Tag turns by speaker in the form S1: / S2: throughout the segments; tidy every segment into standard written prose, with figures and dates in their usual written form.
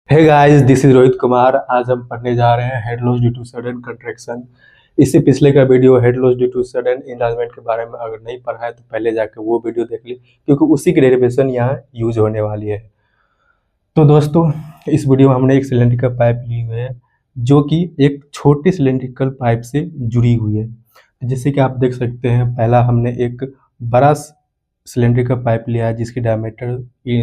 S1: Hey guys, this is Rohit Kumar. आज हम पढ़ने जा रहे हैं head loss due to sudden contraction. इससे पिछले का video head loss due to sudden enlargement के बारे में अगर नहीं पढ़ा है तो पहले जाकर वो वीडियो देख ली, क्योंकि उसी की डेरिवेशन यहाँ यूज होने वाली है। तो दोस्तों, इस वीडियो में हमने एक सिलेंड्रिकल पाइप ली हुई है जो कि एक छोटे सिलेंड्रिकल पाइप से जुड़ी हुई है। तो जैसे कि आप देख सकते हैं, पहला हमने एक बड़ा सिलेंड्रिकल पाइप लिया है जिसकी डायमीटर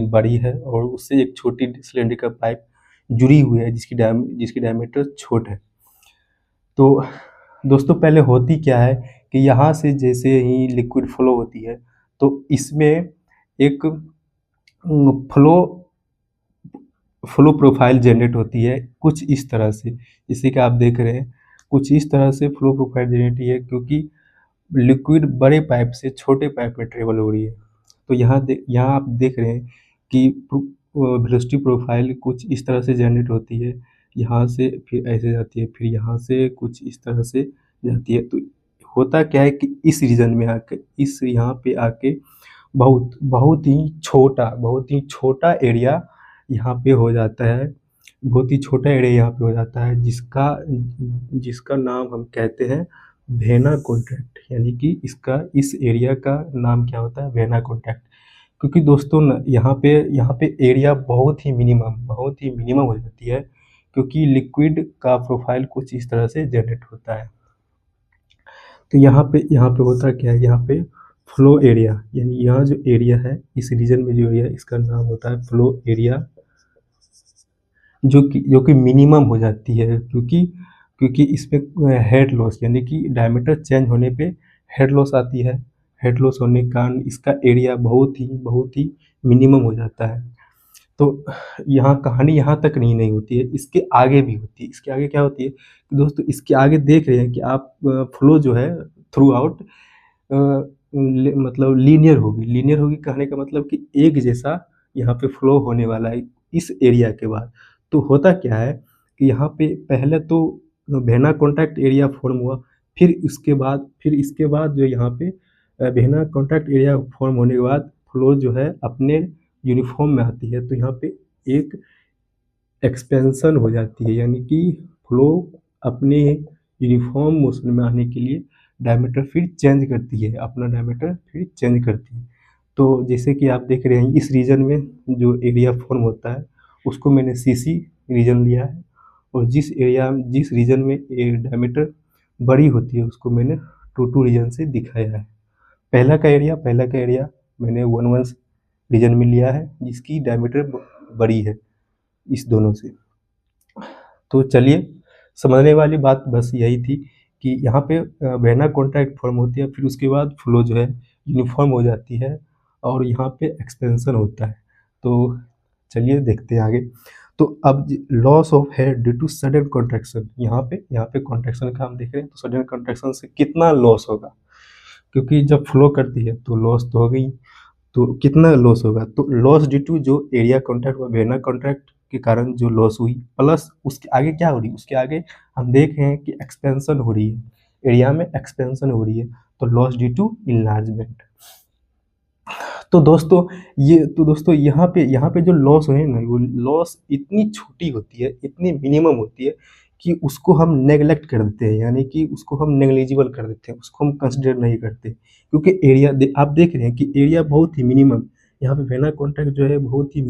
S1: बड़ी है, और उससे एक छोटी सिलेंड्रिकल पाइप जुड़ी हुई है जिसकी डायमीटर छोट है। तो दोस्तों, पहले होती क्या है कि यहाँ से जैसे ही लिक्विड फ्लो होती है तो इसमें एक फ्लो फ्लो प्रोफाइल जनरेट होती है कुछ इस तरह से, जैसे कि आप देख रहे हैं। कुछ इस तरह से फ्लो प्रोफाइल जनरेट हुई है क्योंकि लिक्विड बड़े पाइप से छोटे पाइप में ट्रेवल हो रही है। तो यहाँ आप देख रहे हैं कि वेलोसिटी प्रोफाइल कुछ इस तरह से जनरेट होती है। यहाँ से फिर ऐसे जाती है, फिर यहाँ से कुछ इस तरह से जाती है। तो होता क्या है कि इस रीजन में आके यहाँ पे आके बहुत ही छोटा एरिया यहाँ पे हो जाता है। बहुत ही छोटा एरिया यहाँ पे हो जाता है जिसका जिसका नाम हम कहते हैं वेना कॉन्ट्रैक्ट। यानी कि इस एरिया का नाम क्या होता है? Vena contract. क्योंकि दोस्तों यहाँ पे एरिया बहुत ही मिनिमम हो जाती है, क्योंकि लिक्विड का प्रोफाइल कुछ इस तरह से जनरेट होता है। तो यहाँ पे होता क्या है, यहाँ पे फ्लो एरिया, यानी यहाँ जो एरिया है, इस रीजन में जो एरिया, इसका नाम होता है फ्लो एरिया, जो कि मिनिमम हो जाती है। क्योंकि इसमें हेड लॉस, यानी कि डायमीटर चेंज होने पे हेड लॉस आती है। हेड लॉस होने के कारण इसका एरिया बहुत ही मिनिमम हो जाता है। तो यहाँ कहानी यहाँ तक नहीं होती है, इसके आगे भी होती है। इसके आगे क्या होती है कि दोस्तों, इसके आगे देख रहे हैं कि आप फ्लो जो है थ्रू आउट मतलब लीनियर होगी। कहने का मतलब कि एक जैसा यहाँ पे फ्लो होने वाला है इस एरिया के बाद। तो होता क्या है कि यहाँ पे पहले तो वेना कॉन्टैक्ट एरिया फॉर्म हुआ, फिर इसके बाद जो यहाँ पे वेना कॉन्टैक्ट एरिया फॉर्म होने के बाद फ्लो जो है अपने यूनिफॉर्म में आती है। तो यहाँ पे एक एक्सपेंशन हो जाती है, यानी कि फ्लो अपने यूनिफॉर्म मोशन में आने के लिए डायमीटर फिर चेंज करती है, अपना डायमीटर फिर चेंज करती है। तो जैसे कि आप देख रहे हैं, इस रीजन में जो एरिया फॉर्म होता है उसको मैंने सीसी रीजन लिया है, और जिस रीजन में डायमीटर बड़ी होती है उसको मैंने टू रीजन से दिखाया है। पहला का एरिया मैंने 1 रीजन में लिया है जिसकी डायमीटर बड़ी है इस दोनों से। तो चलिए, समझने वाली बात बस यही थी कि यहाँ पे वेना कॉन्ट्रैक्ट फॉर्म होती है, फिर उसके बाद फ्लो जो है यूनिफॉर्म हो जाती है, और यहाँ पे एक्सपेंशन होता है। तो चलिए देखते हैं आगे। तो अब loss of head due to sudden contraction, यहाँ पे कॉन्ट्रैक्शन का हम देख रहे हैं। तो सडन कॉन्ट्रैक्शन से कितना लॉस होगा, क्योंकि जब फ्लो करती है तो लॉस तो हो गई। तो कितना लॉस होगा? तो लॉस ड्यू टू जो एरिया कॉन्ट्रैक्ट हुआ, वेना कॉन्ट्रैक्ट के कारण जो लॉस हुई, प्लस उसके आगे क्या हो रही है, उसके आगे हम देख रहे हैं कि एक्सपेंशन हो रही है, एरिया में एक्सपेंशन हो रही है। तो लॉस ड्यू टू इनलार्जमेंट। तो दोस्तों यहाँ पे जो लॉस हुए ना, वो लॉस इतनी छोटी होती है, इतनी मिनिमम होती है कि उसको हम नेग्लेक्ट कर देते हैं, यानी कि उसको हम नेग्लिजिबल कर देते हैं, उसको हम कंसिडर नहीं करते। क्योंकि आप देख रहे हैं कि एरिया बहुत ही मिनिमम, यहाँ पे वेना कॉन्ट्रैक्ट जो है बहुत ही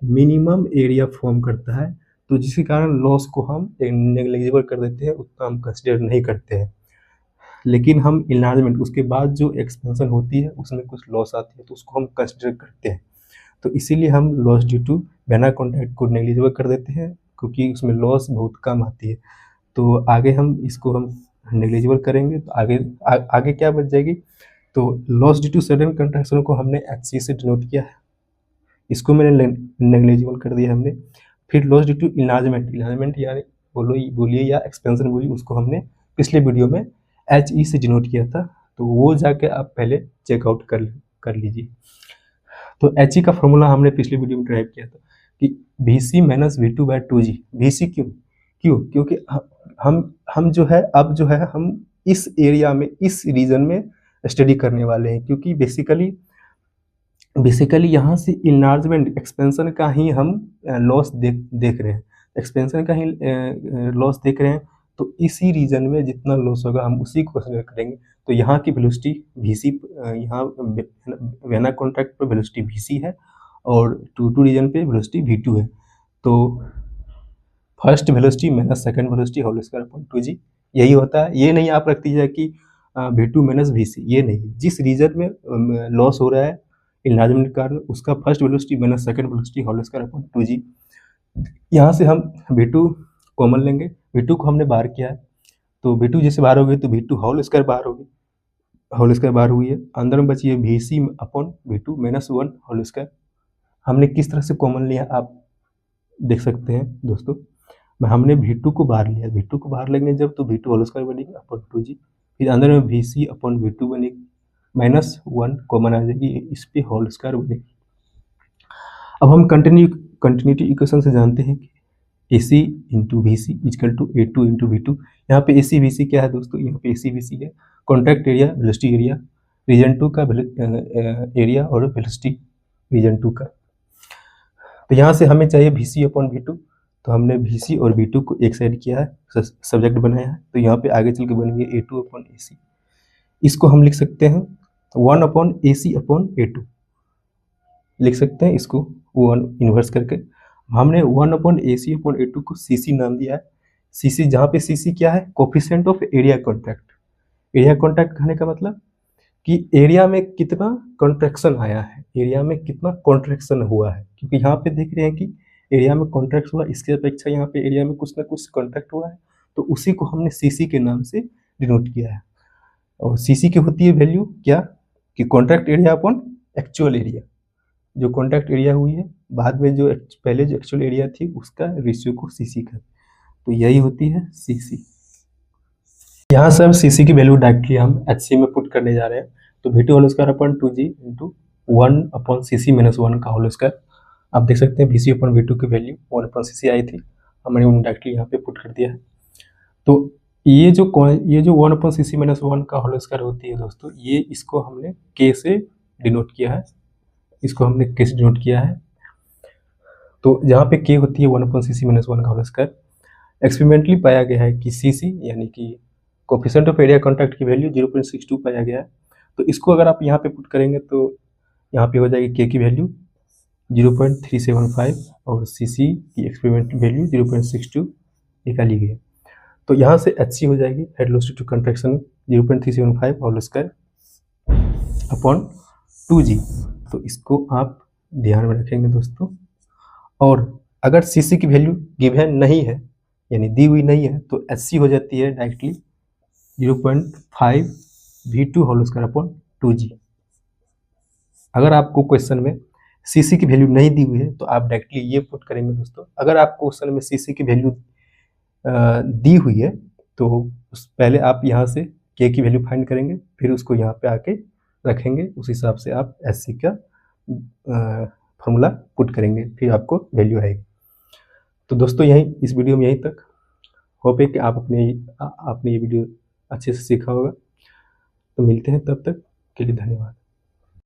S1: मिनिमम एरिया फॉर्म करता है। तो जिसके कारण लॉस को हम नेग्लिजिबल कर देते हैं, उतना हम कंसिडर नहीं करते हैं। लेकिन हम इनलार्जमेंट, उसके बाद जो एक्सपेंशन होती है उसमें कुछ लॉस आती है तो उसको हम कंसिडर करते हैं। तो इसीलिए हम loss due to vena contract को नेग्लिजिबल कर देते हैं, क्योंकि उसमें लॉस बहुत कम आती है। तो आगे हम नेग्लिजिबल करेंगे तो आगे क्या बच जाएगी? तो loss due to sudden contraction को हमने HC से डिनोट किया है, इसको मैंने नेग्लिजिबल कर दिया हमने। फिर लॉस ड्यू टू इनलार्जमेंट यानी बोलिए या एक्सपेंशन बोलिए, उसको हमने पिछले वीडियो में HE से डिनोट किया था। तो वो जाके आप पहले चेकआउट कर लीजिए। तो HE का फॉर्मूला हमने पिछले वीडियो में ड्राइव किया था कि VC माइनस V2/2G। VC क्योंकि हम जो है हम इस एरिया में, इस रीजन में स्टडी करने वाले हैं, क्योंकि बेसिकली बेसिकली यहाँ से इनलार्जमेंट एक्सपेंशन का ही हम लॉस देख रहे हैं, एक्सपेंशन का ही लॉस देख रहे हैं। तो इसी रीजन में जितना लॉस होगा हम उसी को कंसिडर करेंगे। तो यहाँ की वेलोसिटी VC, यहाँ वेना कॉन्टैक्ट पर वेलोसिटी VC है और टू रीजन पे वेलोसिटी V2 है। तो first velocity minus second velocity whole square upon 2g, यही होता है। ये नहीं आप रख दीजिए कि V2 माइनस VC, ये नहीं। जिस रीजन में लॉस हो रहा है इनलार्जमेंट के कारण, उसका first velocity minus second velocity whole square upon 2g। यहाँ से हम V2 कॉमन लेंगे, V2 को हमने बाहर किया है, तो V2 जैसे बाहर हो गई तो V2 होल स्क्वायर बाहर होगी, होल स्क्वायर बाहर हुई है। अंदर में बची है VC upon V2 minus 1 whole square. हमने किस तरह से कॉमन लिया आप देख सकते हैं दोस्तों। हमने V2 को बाहर लिया, V2 को बाहर लेंगे जब तो V2 होल स्क्वायर बनेगी अपॉन 2g, फिर अंदर में VC अपॉन V2 बनेगी, माइनस 1 कॉमन आ जाएगी, इस पे होल स्क्वायर बनेगी। अब हम कंटिन्यूटी इक्वेशन से जानते हैं कि AC into VC equal to A2 into V2। यहाँ पे AC VC क्या है दोस्तों, यहाँ पे AC VC है contact area, velocity area, region 2 का एरिया और वेलोसिटी रीजन 2 का। तो यहाँ से हमें चाहिए VC अपॉन V2, तो हमने VC और V2 को एक साइड किया है, सब्जेक्ट बनाया है। तो यहाँ पे आगे चल के बन गया A2 अपॉन AC। इसको हम लिख सकते हैं 1 अपॉन AC अपॉन A2 लिख सकते हैं, इसको 1 इन्वर्स करके। हमने 1 अपॉन AC अपॉन A2 को CC नाम दिया है। CC, जहाँ पे CC क्या है, coefficient of area contact. Area contact कहने का मतलब कि एरिया में कितना कॉन्ट्रैक्शन आया है, एरिया में कितना कॉन्ट्रैक्शन हुआ है। क्योंकि यहाँ पे देख रहे हैं कि एरिया में कॉन्ट्रैक्ट हुआ, इसके अपेक्षा यहाँ पे एरिया में कुछ ना कुछ कॉन्ट्रैक्ट हुआ है, तो उसी को हमने CC के नाम से डिनोट किया है। और CC की होती है वैल्यू क्या, कि contract area upon actual area. जो कॉन्ट्रैक्ट एरिया हुई है बाद में, जो पहले जो एक्चुअल एरिया थी उसका रेशियो को CC का, तो यही होती है CC। यहाँ से हम CC की वैल्यू डायरेक्टली हम HC में पुट करने जा रहे हैं। तो V2 whole square upon 2g into 1 upon CC minus 1 का होल स्क्वायर। आप देख सकते हैं VC अपॉन V2 की वैल्यू 1 अपॉन CC आई थी, हमने उन्हें डायरेक्टली यहाँ पे पुट कर दिया है। तो ये जो 1 अपॉन CC माइनस 1 का होल स्क्वायर होती है दोस्तों, ये इसको हमने K से डिनोट किया है, इसको हमने K से डिनोट किया है। तो जहाँ पे K होती है 1 अपॉन CC माइनस 1 का होल स्क्वायर, एक्सपेरिमेंटली पाया गया है कि CC यानी कि कोफिशिएंट ऑफ एरिया कॉन्टैक्ट की वैल्यू 0.62 पाया गया है। तो इसको अगर आप यहाँ पे पुट करेंगे तो यहाँ पे हो जाएगी K की वैल्यू 0.375 और CC की एक्सपेरिमेंटल वैल्यू 0.62 निकाली गई है। तो यहाँ से HC हो जाएगी, head velocity to contraction 0.375 whole square upon 2g। तो इसको आप ध्यान में रखेंगे दोस्तों। और अगर CC की वैल्यू गिवन नहीं है, यानी दी हुई नहीं है, तो HC हो जाती है directly 0.5 V2 whole square upon 2g। अगर आपको क्वेश्चन में CC की वैल्यू नहीं दी हुई है तो आप डायरेक्टली ये पुट करेंगे दोस्तों। अगर आपको क्वेश्चन में CC की वैल्यू दी हुई है तो पहले आप यहाँ से K की वैल्यू फाइंड करेंगे, फिर उसको यहाँ पे आके रखेंगे, उस हिसाब से आप SC का फॉर्मूला पुट करेंगे, फिर आपको वैल्यू आएगी। तो दोस्तों यहीं इस वीडियो में यहीं तक। होप है कि आपने ये वीडियो अच्छे से सीखा होगा। तो मिलते हैं, तब तक के लिए धन्यवाद।